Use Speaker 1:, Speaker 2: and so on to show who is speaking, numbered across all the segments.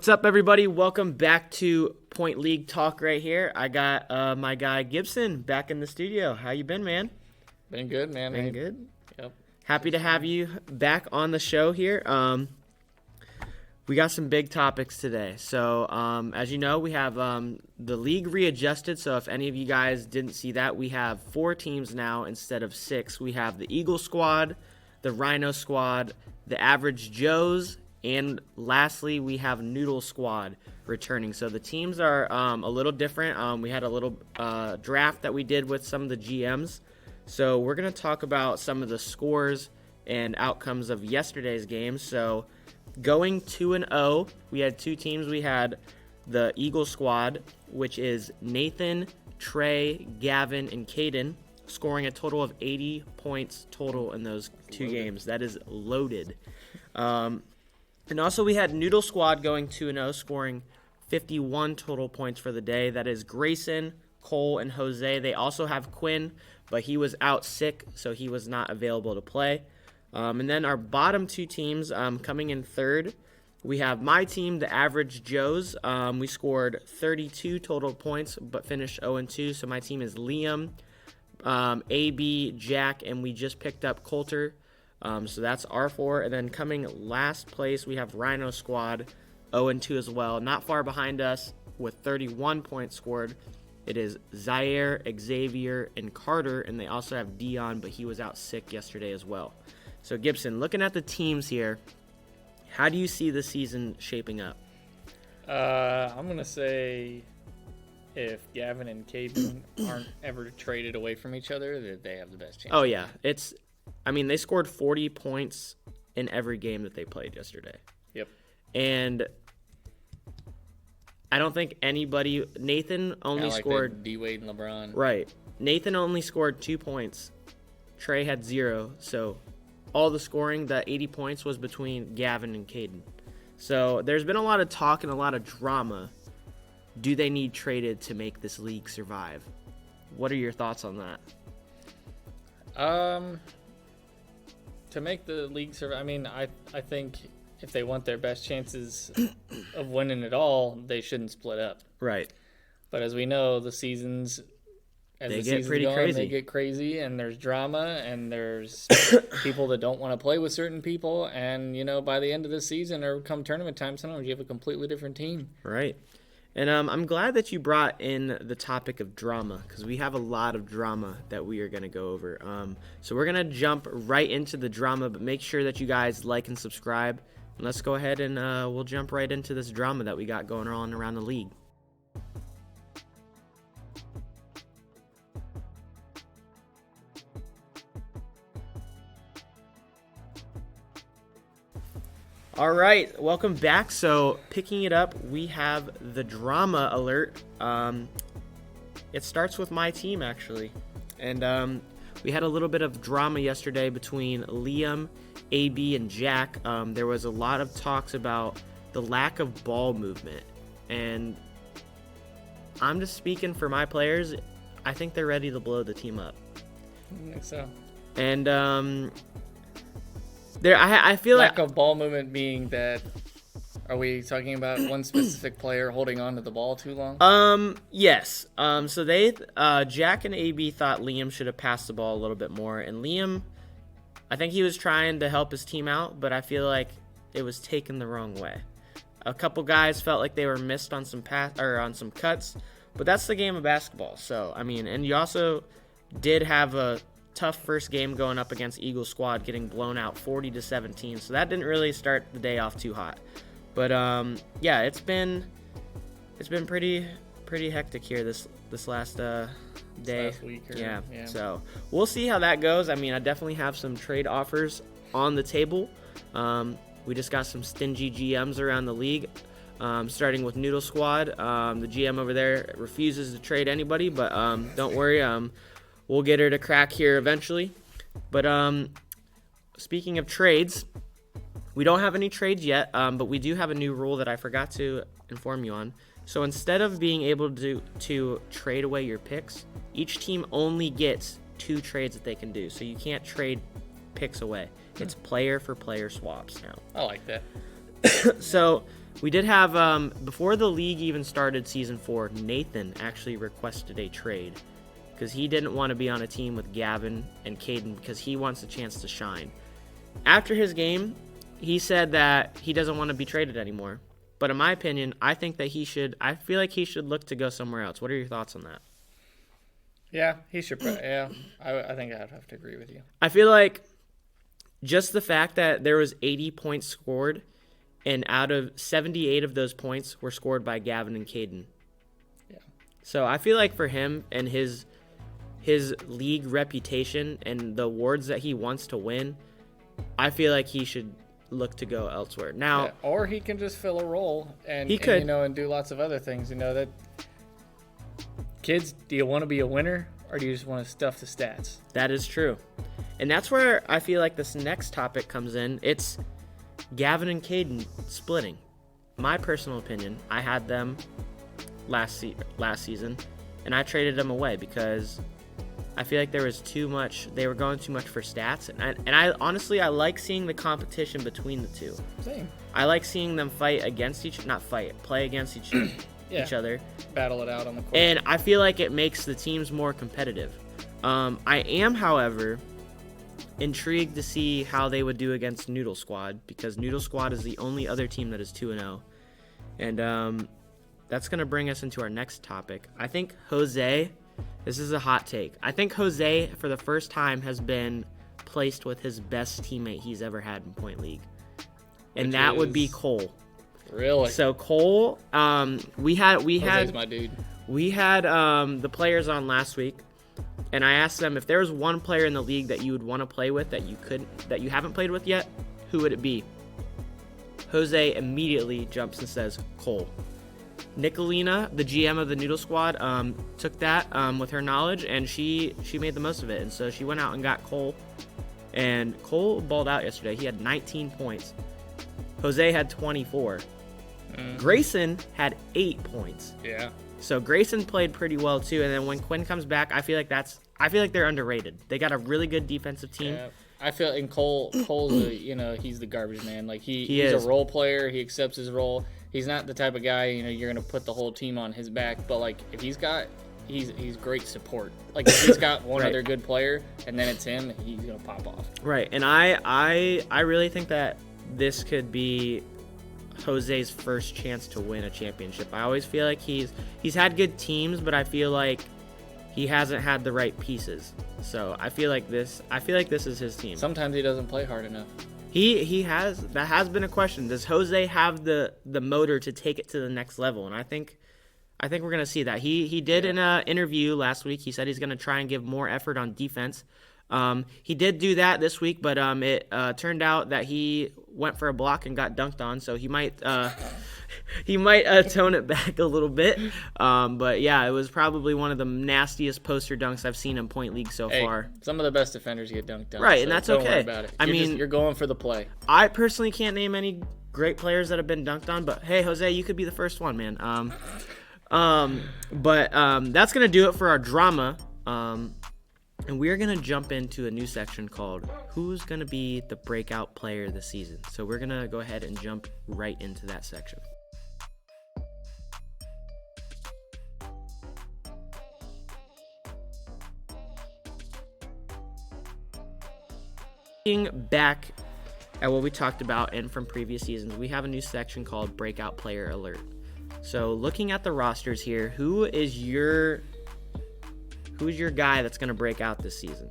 Speaker 1: What's up, everybody? Welcome back to Point League Talk right here. I got my guy Gibson back in the studio. How you been, man?
Speaker 2: Been good, man.
Speaker 1: Been good?
Speaker 2: Yep.
Speaker 1: Happy to have you back on the show here. We got some big topics today. So, as you know, we have the league readjusted. So if any of you guys didn't see that, we have 4 teams now instead of 6. We have the Eagle Squad, the Rhino Squad, the Average Joes, and lastly, we have Noodle Squad returning. So the teams are a little different. We had a little draft that we did with some of the GMs. So we're going to talk about some of the scores and outcomes of yesterday's game. So going 2-0, we had 2 teams. We had the Eagle Squad, which is Nathan, Trey, Gavin, and Caden, scoring a total of 80 points total in those 2 games. That is loaded. And also we had Noodle Squad going 2-0, scoring 51 total points for the day. That is Grayson, Cole, and Jose. They also have Quinn, but he was out sick, so he was not available to play. And then our bottom 2 teams coming in third, we have my team, the Average Joes. We scored 32 total points, but finished 0-2. So my team is Liam, AB, Jack, and we just picked up Coulter. So that's our 4. And then coming last place, we have Rhino Squad, 0-2 as well. Not far behind us with 31 points scored. It is Zaire, Xavier, and Carter, and they also have Dion, but he was out sick yesterday as well. So Gibson, looking at the teams here, how do you see the season shaping up?
Speaker 2: I'm going to say if Gavin and Caden aren't ever traded away from each other, that they have the best chance.
Speaker 1: Oh, yeah. They scored 40 points in every game that they played yesterday.
Speaker 2: Yep.
Speaker 1: And I don't think anybody – Nathan only scored –
Speaker 2: D-Wade and LeBron.
Speaker 1: Right. Nathan only scored 2 points. Trey had 0. So all the scoring, the 80 points, was between Gavin and Caden. So there's been a lot of talk and a lot of drama. Do they need traded to make this league survive? What are your thoughts on that?
Speaker 2: To make the league survive, I think if they want their best chances of winning it all, they shouldn't split up.
Speaker 1: Right.
Speaker 2: But as we know, the seasons
Speaker 1: get pretty crazy.
Speaker 2: They get crazy, and there's drama, and there's people that don't want to play with certain people, and by the end of the season or come tournament time, sometimes you have a completely different team.
Speaker 1: Right. And I'm glad that you brought in the topic of drama, because we have a lot of drama that we are going to go over. So we're going to jump right into the drama, but make sure that you guys like and subscribe. And let's go ahead and we'll jump right into this drama that we got going on around the league. All right, welcome back. So picking it up, we have the drama alert. It starts with my team, actually. And we had a little bit of drama yesterday between Liam, AB, and Jack. There was a lot of talks about the lack of ball movement. And I'm just speaking for my players. I think they're ready to blow the team up.
Speaker 2: I think so.
Speaker 1: And I feel
Speaker 2: lack of ball movement being that. Are we talking about one specific player holding on to the ball too long?
Speaker 1: Yes. So they Jack and AB thought Liam should have passed the ball a little bit more, and Liam, I think he was trying to help his team out, but I feel like it was taken the wrong way. A couple guys felt like they were missed on some on some cuts, but that's the game of basketball. So and you also did have a tough first game going up against Eagle Squad, getting blown out 40-17. So that didn't really start the day off too hot. But yeah, it's been pretty hectic here this last day.
Speaker 2: Last week
Speaker 1: yeah. So we'll see how that goes. I definitely have some trade offers on the table. We just got some stingy GMs around the league. Starting with Noodle Squad. The GM over there refuses to trade anybody, but don't worry. We'll get her to crack here eventually. But speaking of trades, we don't have any trades yet, but we do have a new rule that I forgot to inform you on. So instead of being able to trade away your picks, each team only gets 2 trades that they can do. So you can't trade picks away. It's player for player swaps now.
Speaker 2: I like that.
Speaker 1: So We did have, before the league even started season 4, Nathan actually requested a trade because he didn't want to be on a team with Gavin and Caden because he wants a chance to shine. After his game, he said that he doesn't want to be traded anymore. But in my opinion, I feel like he should look to go somewhere else. What are your thoughts on that?
Speaker 2: Yeah, he should. Yeah, I think I'd have to agree with you.
Speaker 1: I feel like just the fact that there was 80 points scored, and out of 78 of those points were scored by Gavin and Caden.
Speaker 2: Yeah.
Speaker 1: So I feel like for him and his league reputation and the awards that he wants to win, I feel like he should look to go elsewhere. Now,
Speaker 2: or he can just fill a role and do lots of other things. That kids, do you want to be a winner or do you just want to stuff the stats?
Speaker 1: That is true. And that's where I feel like this next topic comes in. It's Gavin and Caden splitting. My personal opinion, I had them last season, and I traded them away because I feel like there was too much. They were going too much for stats, and I honestly like seeing the competition between the two.
Speaker 2: Same.
Speaker 1: I like seeing them play against each other,
Speaker 2: battle it out on the court.
Speaker 1: And I feel like it makes the teams more competitive. I am, however, intrigued to see how they would do against Noodle Squad because Noodle Squad is the only other team that is 2-0. And that's going to bring us into our next topic. I think Jose, this is a hot take. I think Jose, for the first time, has been placed with his best teammate he's ever had in Point League. And that would be Cole.
Speaker 2: Really?
Speaker 1: So Cole, we had
Speaker 2: Jose's my dude.
Speaker 1: We had the players on last week. And I asked them if there was one player in the league that you would want to play with that you haven't played with yet, who would it be? Jose immediately jumps and says Cole. Nicolina, the GM of the Noodle Squad, took that with her knowledge, and she made the most of it. And so she went out and got Cole. And Cole balled out yesterday. He had 19 points. Jose had 24. Grayson had 8 points.
Speaker 2: Yeah.
Speaker 1: So Grayson played pretty well too, and then when Quinn comes back, I feel like they're underrated. They got a really good defensive team.
Speaker 2: Yeah. I feel in Cole's he's the garbage man. Like he's
Speaker 1: is
Speaker 2: a role player. He accepts his role. He's not the type of guy you're gonna put the whole team on his back. But like if he's great support. Like if he's got one
Speaker 1: right.
Speaker 2: other good player and then it's him, he's gonna pop off.
Speaker 1: Right, and I really think that this could be Jose's first chance to win a championship. I always feel like he's had good teams, but I feel like he hasn't had the right pieces. So I feel like this is his team.
Speaker 2: Sometimes he doesn't play hard enough.
Speaker 1: That has been a question. Does Jose have the motor to take it to the next level? And I think we're gonna see that. He did in an interview last week. He said he's gonna try and give more effort on defense. He did do that this week, but it turned out that he went for a block and got dunked on, so he might tone it back a little bit. But yeah, it was probably one of the nastiest poster dunks I've seen in Point League so far.
Speaker 2: Some of the best defenders get dunked on.
Speaker 1: Right,
Speaker 2: so
Speaker 1: and that's
Speaker 2: don't
Speaker 1: okay.
Speaker 2: Worry about it. You're going for the play.
Speaker 1: I personally can't name any great players that have been dunked on, but hey, Jose, you could be the first one, man. But that's gonna do it for our drama. And we're going to jump into a new section called Who's Going to Be the Breakout Player this Season? So we're going to go ahead and jump right into that section. Looking back at what we talked about and from previous seasons, we have a new section called Breakout Player Alert. So looking at the rosters here, who's your guy that's going to break out this season?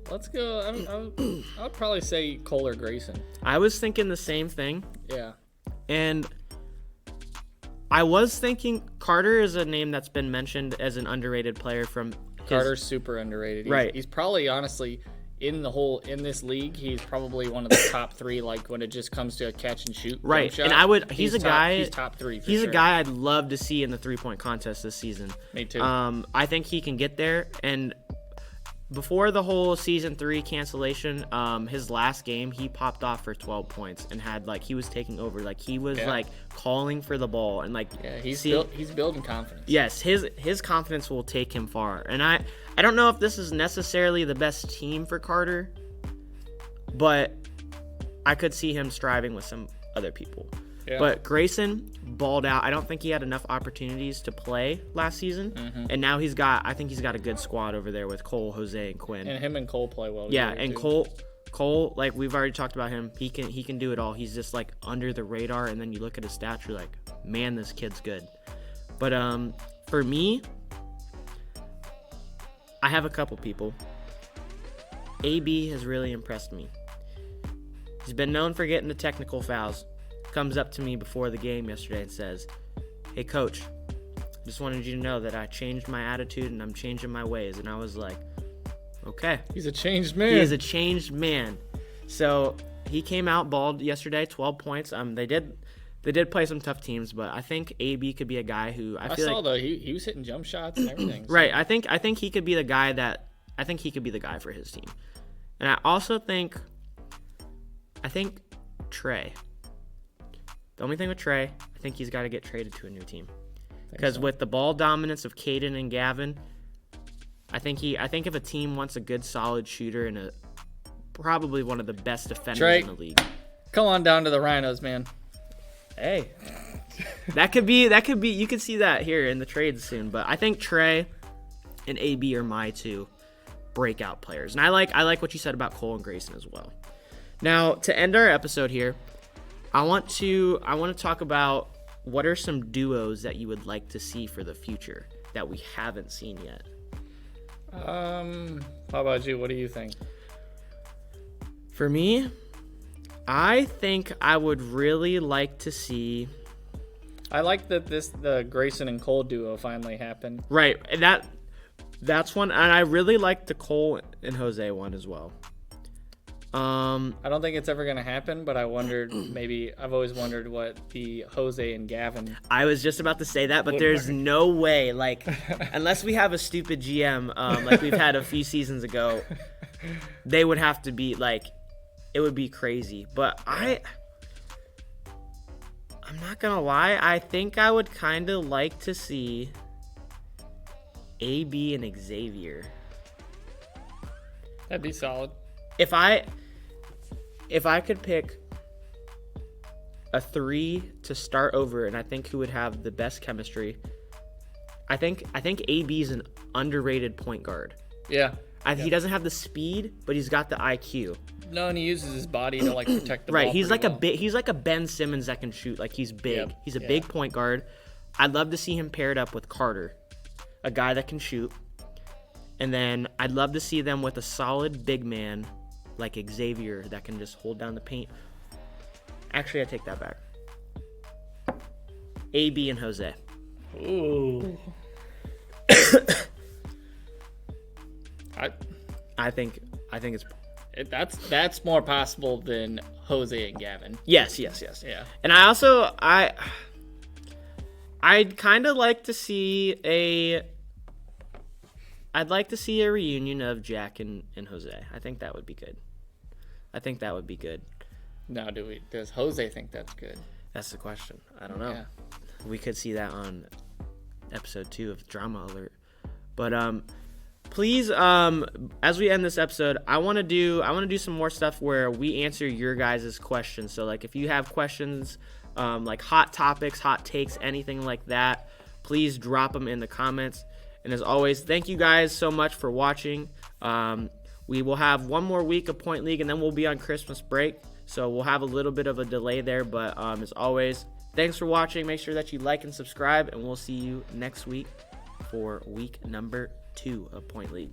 Speaker 2: Let's go. I'll probably say Cole or Grayson.
Speaker 1: I was thinking the same thing.
Speaker 2: Yeah.
Speaker 1: And I was thinking Carter is a name that's been mentioned as an underrated player from
Speaker 2: Carter's super underrated.
Speaker 1: Right.
Speaker 2: He's probably, honestly, in this league, he's probably one of the top 3. Like when it just comes to a catch and shoot.
Speaker 1: Right,
Speaker 2: shot,
Speaker 1: and he's a guy.
Speaker 2: He's top 3.
Speaker 1: He's a guy I'd love to see in the 3-point contest this season.
Speaker 2: Me too.
Speaker 1: I think he can get there. And before the whole season 3 cancellation, his last game he popped off for 12 points and had he was taking over. He was calling for the ball and
Speaker 2: he's building confidence.
Speaker 1: Yes, his confidence will take him far. And I don't know if this is necessarily the best team for Carter, but I could see him striving with some other people.
Speaker 2: Yeah.
Speaker 1: But Grayson balled out. I don't think he had enough opportunities to play last season. And now I think he's got a good squad over there with Cole, Jose, and Quinn.
Speaker 2: And him and Cole play well
Speaker 1: Yeah,
Speaker 2: together,
Speaker 1: and
Speaker 2: too.
Speaker 1: Cole, like we've already talked about him. He can do it all. He's just like under the radar, and then you look at his stats, you're like, man, this kid's good. But for me, I have a couple people. AB has really impressed me. He's been known for getting the technical fouls. Comes up to me before the game yesterday and says, "Hey coach, just wanted you to know that I changed my attitude and I'm changing my ways." And I was like, okay.
Speaker 2: He's a changed man.
Speaker 1: He is a changed man. So he came out balled yesterday, 12 points. They did play some tough teams, but I think AB could be a guy who
Speaker 2: I saw though he was hitting jump shots and everything. So.
Speaker 1: Right. I think he could be the guy for his team. And I also think Trey. The only thing with Trey, I think he's got to get traded to a new team. Because with the ball dominance of Caden and Gavin, I think if a team wants a good solid shooter and probably one of the best defenders
Speaker 2: Trey,
Speaker 1: in the league.
Speaker 2: Come on down to the Rhinos, man.
Speaker 1: Hey. that could be you could see that here in the trades soon, but I think Trey and AB are my two breakout players. And I like what you said about Cole and Grayson as well. Now, to end our episode here, I want to talk about what are some duos that you would like to see for the future that we haven't seen yet.
Speaker 2: How about you? What do you think?
Speaker 1: For me, I think I would really like to see.
Speaker 2: I like that the Grayson and Cole duo finally happened.
Speaker 1: Right, and that's one, and I really like the Cole and Jose one as well.
Speaker 2: I don't think it's ever gonna happen, but I've always wondered what the Jose and Gavin.
Speaker 1: I was just about to say that, but there's no way, like, unless we have a stupid GM, like we've had a few seasons ago, they would have to be like, it would be crazy. But I'm not gonna lie, I think I would kind of like to see AB and Xavier.
Speaker 2: That'd be solid.
Speaker 1: If I could pick a three to start over, and I think who would have the best chemistry, I think AB is an underrated point guard.
Speaker 2: Yeah.
Speaker 1: He doesn't have the speed, but he's got the IQ.
Speaker 2: No, and he uses his body to like protect the
Speaker 1: right,
Speaker 2: ball.
Speaker 1: he's like
Speaker 2: well.
Speaker 1: he's like a Ben Simmons that can shoot. Like he's big.
Speaker 2: Yep.
Speaker 1: He's a big point guard. I'd love to see him paired up with Carter, a guy that can shoot. And then I'd love to see them with a solid big man like Xavier that can just hold down the paint. Actually, I take that back. AB and Jose.
Speaker 2: Ooh.
Speaker 1: I think it's
Speaker 2: that's more possible than Jose and Gavin.
Speaker 1: yes.
Speaker 2: Yeah.
Speaker 1: And I also I'd kind of like to see a reunion of Jack and Jose. I think that would be good.
Speaker 2: Now, does Jose think that's good?
Speaker 1: That's the question. I don't know.
Speaker 2: Yeah.
Speaker 1: We could see that on episode 2 of Drama Alert. But please, as we end this episode, I want to do some more stuff where we answer your guys' questions. So like if you have questions, like hot topics, hot takes, anything like that, please drop them in the comments. And as always, thank you guys so much for watching. We will have one more week of Point League, and then we'll be on Christmas break. So we'll have a little bit of a delay there. But as always, thanks for watching. Make sure that you like and subscribe, and we'll see you next week for week number 2 of Point League.